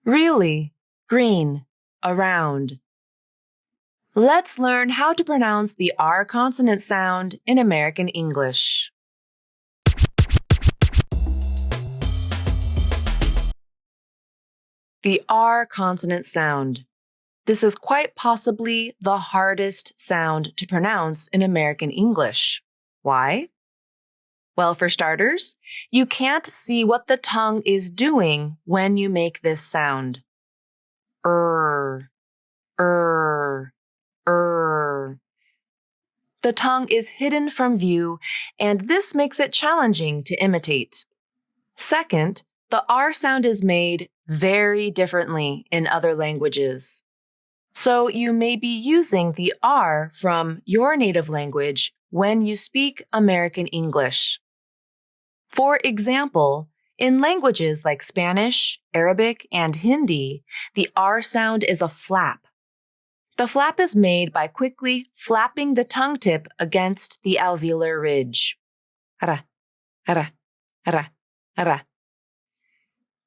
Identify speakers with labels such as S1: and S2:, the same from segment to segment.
S1: Really, green, around. Let's learn how to pronounce the R consonant sound in American English. The R consonant sound. This is quite possibly the hardest sound to pronounce in American English. Why? Well, for starters, you can't see what the tongue is doing when you make this sound. The tongue is hidden from view, and this makes it challenging to imitate. Second, the R sound is made very differently in other languages. So you may be using the R from your native language when you speak American English. For example, in languages like Spanish, Arabic, and Hindi, the R sound is a flap. The flap is made by quickly flapping the tongue tip against the alveolar ridge. Ara, ara, ara, ara.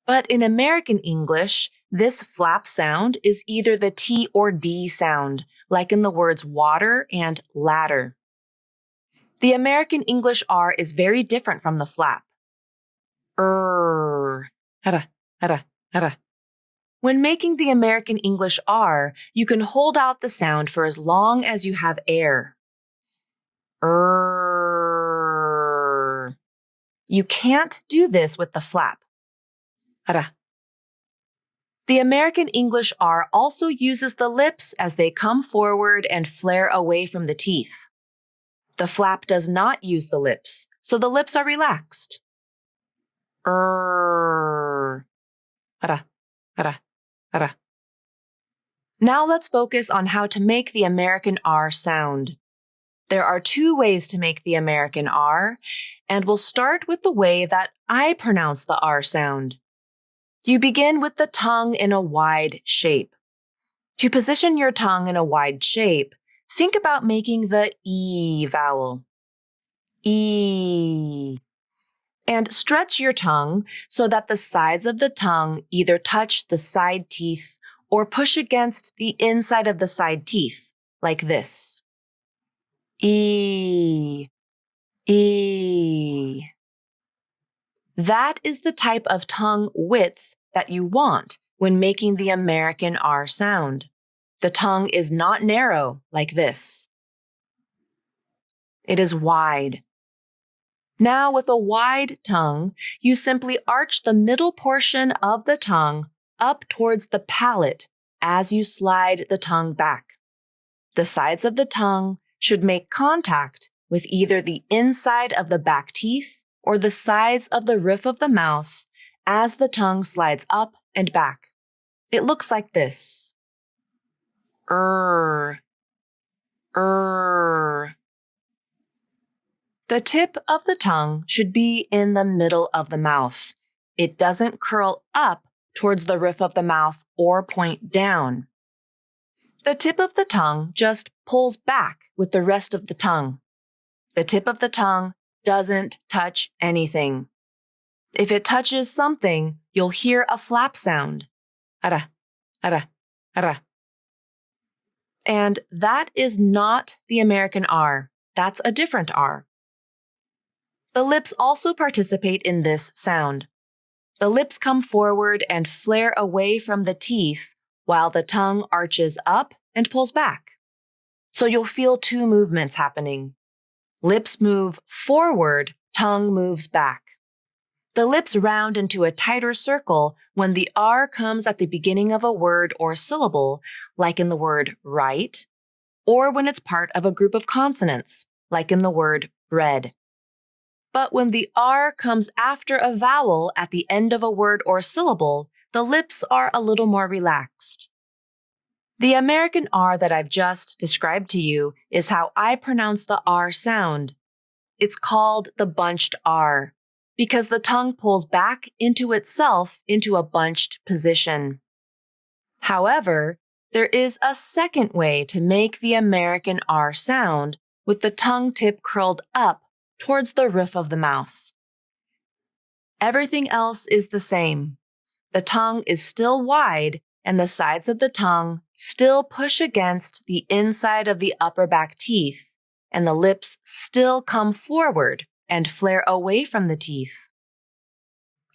S1: But in American English, this flap sound is either the T or D sound, like in the words water and ladder. The American English R is very different from the flap. Ara, ara, ara. When making the American English R, you can hold out the sound for as long as you have air. You can't do this with the flap. Ara. The American English R also uses the lips as they come forward and flare away from the teeth. The flap does not use the lips, so the lips are relaxed. Ara, ara, ara. Now let's focus on how to make the American R sound. There are two ways to make the American R, and we'll start with the way that I pronounce the R sound. You begin with the tongue in a wide shape. To position your tongue in a wide shape, think about making the E vowel. E. And stretch your tongue so that the sides of the tongue either touch the side teeth or push against the inside of the side teeth, like this. E. E. That is the type of tongue width that you want when making the American R sound. The tongue is not narrow like this. It is wide. Now, with a wide tongue, you simply arch the middle portion of the tongue up towards the palate as you slide the tongue back. The sides of the tongue should make contact with either the inside of the back teeth or the sides of the roof of the mouth as the tongue slides up and back. It looks like this. The tip of the tongue should be in the middle of the mouth. It doesn't curl up towards the roof of the mouth or point down. The tip of the tongue just pulls back with the rest of the tongue. The tip of the tongue doesn't touch anything. If it touches something, you'll hear a flap sound. Ara, ara, ara. And that is not the American R. That's a different R. The lips also participate in this sound. The lips come forward and flare away from the teeth while the tongue arches up and pulls back. So you'll feel two movements happening. Lips move forward, tongue moves back. The lips round into a tighter circle when the R comes at the beginning of a word or syllable, like in the word right, or when it's part of a group of consonants, like in the word bread. But when the R comes after a vowel at the end of a word or syllable, the lips are a little more relaxed. The American R that I've just described to you is how I pronounce the R sound. It's called the bunched R because the tongue pulls back into itself into a bunched position. However, there is a second way to make the American R sound with the tongue tip curled up towards the roof of the mouth. Everything else is the same. the tongue is still wide and the sides of the tongue still push against the inside of the upper back teeth, and the lips still come forward and flare away from the teeth.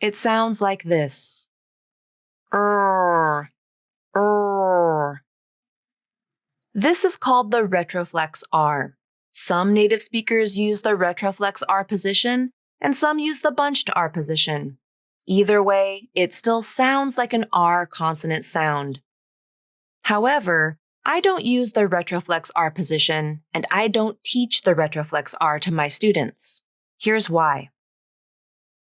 S1: It sounds like this. This is called the Retroflex R. Some native speakers use the Retroflex R position, and some use the bunched R position. Either way, it still sounds like an R consonant sound. However, I don't use the Retroflex R position, and I don't teach the Retroflex R to my students. Here's why.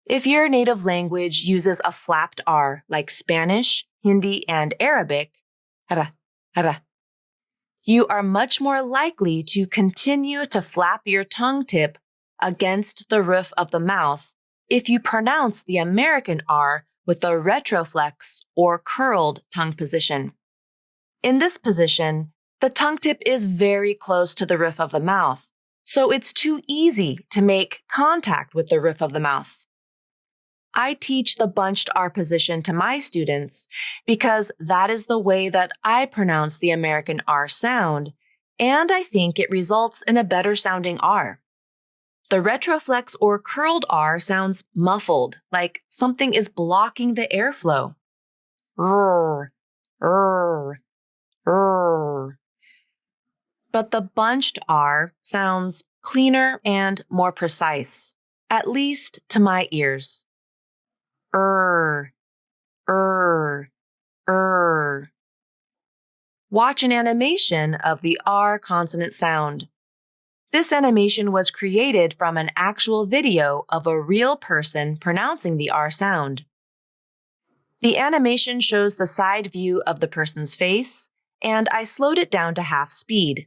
S1: If your native language uses a flapped R like Spanish, Hindi, and Arabic, you are much more likely to continue to flap your tongue tip against the roof of the mouth if you pronounce the American R with a retroflex or curled tongue position. In this position, the tongue tip is very close to the roof of the mouth, so it's too easy to make contact with the roof of the mouth. I teach the bunched R position to my students because that is the way that I pronounce the American R sound, and I think it results in a better sounding R. The retroflex or curled R sounds muffled, like something is blocking the airflow. But the bunched R sounds cleaner and more precise, at least to my ears. Watch an animation of the R consonant sound. This animation was created from an actual video of a real person pronouncing the R sound. The animation shows the side view of the person's face, and I slowed it down to half speed.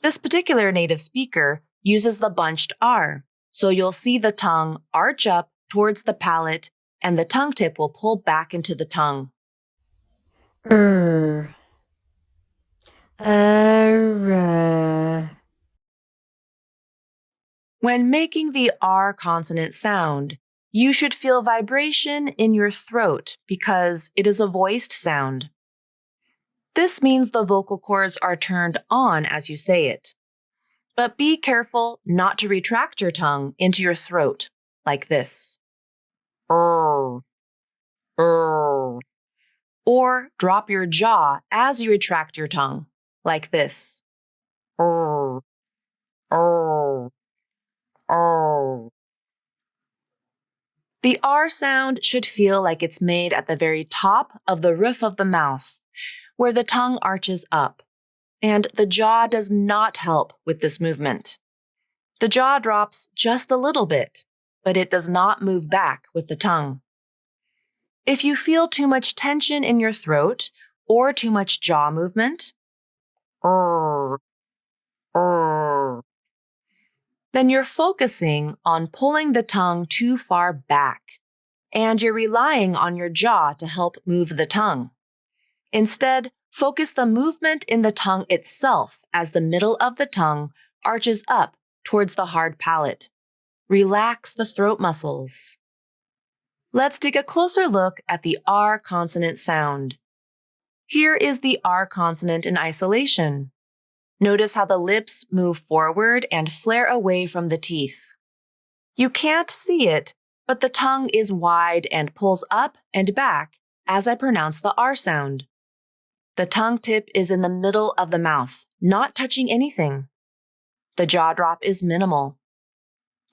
S1: This particular native speaker uses the bunched R, so you'll see the tongue arch up towards the palate and the tongue tip will pull back into the tongue. When making the R consonant sound, you should feel vibration in your throat because it is a voiced sound. This means the vocal cords are turned on as you say it. But be careful not to retract your tongue into your throat, like this. Or drop your jaw as you retract your tongue, like this. The R sound should feel like it's made at the very top of the roof of the mouth, where the tongue arches up, and the jaw does not help with this movement. The jaw drops just a little bit, but it does not move back with the tongue. If you feel too much tension in your throat or too much jaw movement, then you're focusing on pulling the tongue too far back, and you're relying on your jaw to help move the tongue. Instead, focus the movement in the tongue itself as the middle of the tongue arches up towards the hard palate. Relax the throat muscles. Let's take a closer look at the R consonant sound. Here is the R consonant in isolation. Notice how the lips move forward and flare away from the teeth. You can't see it, but the tongue is wide and pulls up and back as I pronounce the R sound. The tongue tip is in the middle of the mouth, not touching anything. The jaw drop is minimal.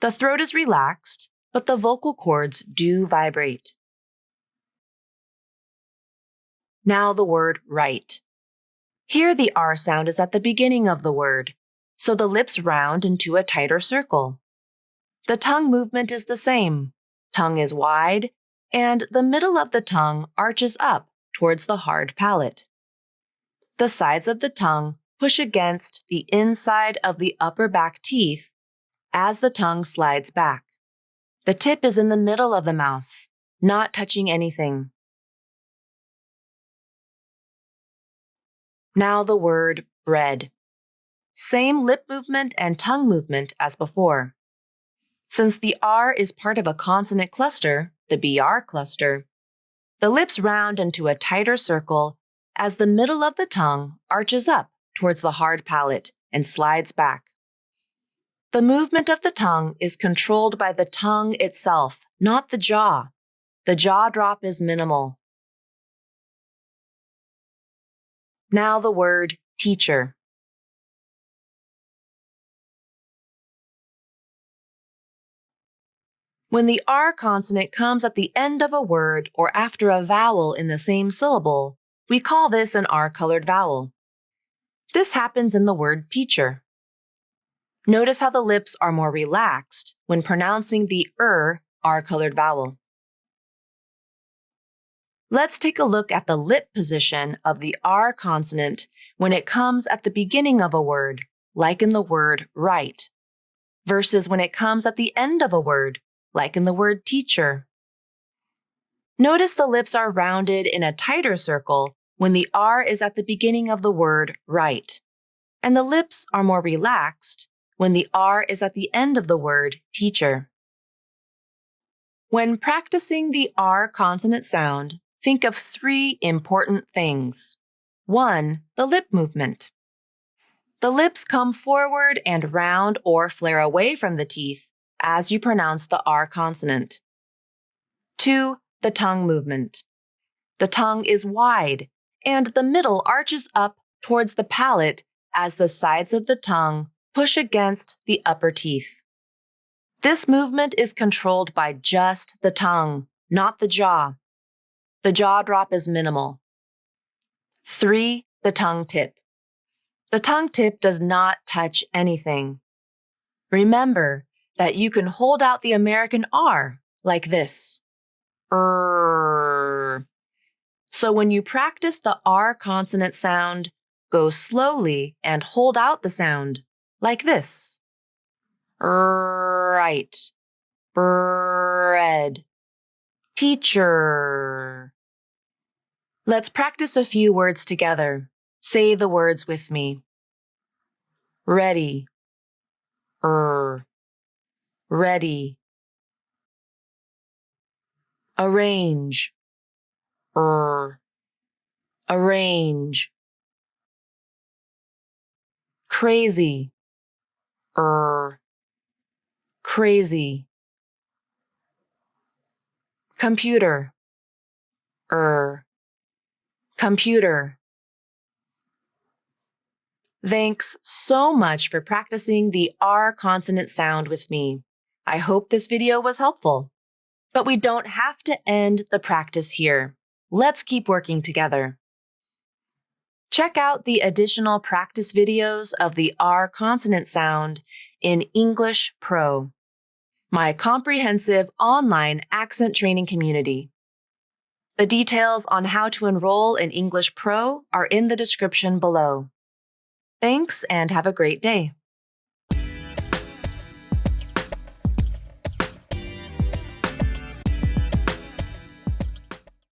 S1: The throat is relaxed, but the vocal cords do vibrate. Now the word right. Here the R sound is at the beginning of the word, so the lips round into a tighter circle. The tongue movement is the same. Tongue is wide, and the middle of the tongue arches up towards the hard palate. The sides of the tongue push against the inside of the upper back teeth as the tongue slides back. The tip is in the middle of the mouth, not touching anything. Now the word bread. Same lip movement and tongue movement as before. Since the R is part of a consonant cluster, the BR cluster, The lips round into a tighter circle as the middle of the tongue arches up towards the hard palate and slides back. The movement of the tongue is controlled by the tongue itself, not the jaw. The jaw drop is minimal. Now the word teacher. When the R consonant comes at the end of a word or after a vowel in the same syllable, we call this an R-colored vowel. This happens in the word teacher. Notice how the lips are more relaxed when pronouncing the R-colored vowel. Let's take a look at the lip position of the R consonant when it comes at the beginning of a word, like in the word right, versus when it comes at the end of a word, like in the word teacher. Notice the lips are rounded in a tighter circle when the R is at the beginning of the word right, and the lips are more relaxed when the R is at the end of the word teacher. When practicing the R consonant sound, think of 3 important things. 1. The lip movement. The lips come forward and round or flare away from the teeth as you pronounce the R consonant. 2. The tongue movement. The tongue is wide, and the middle arches up towards the palate as the sides of the tongue push against the upper teeth. This movement is controlled by just the tongue, not the jaw. The jaw drop is minimal. 3. The tongue tip. The tongue tip does not touch anything. Remember that you can hold out the American R like this. So when you practice the R consonant sound, go slowly and hold out the sound like this. Right. Bread. Teacher. Let's practice a few words together. Say the words with me. Ready. Ready. Arrange. Arrange. Crazy. Crazy. Computer. Computer. Thanks so much for practicing the R consonant sound with me. I hope this video was helpful. But we don't have to end the practice here. Let's keep working together. Check out the additional practice videos of the R consonant sound in English Pro, my comprehensive online accent training community. The details on how to enroll in English Pro are in the description below. Thanks and have a great day.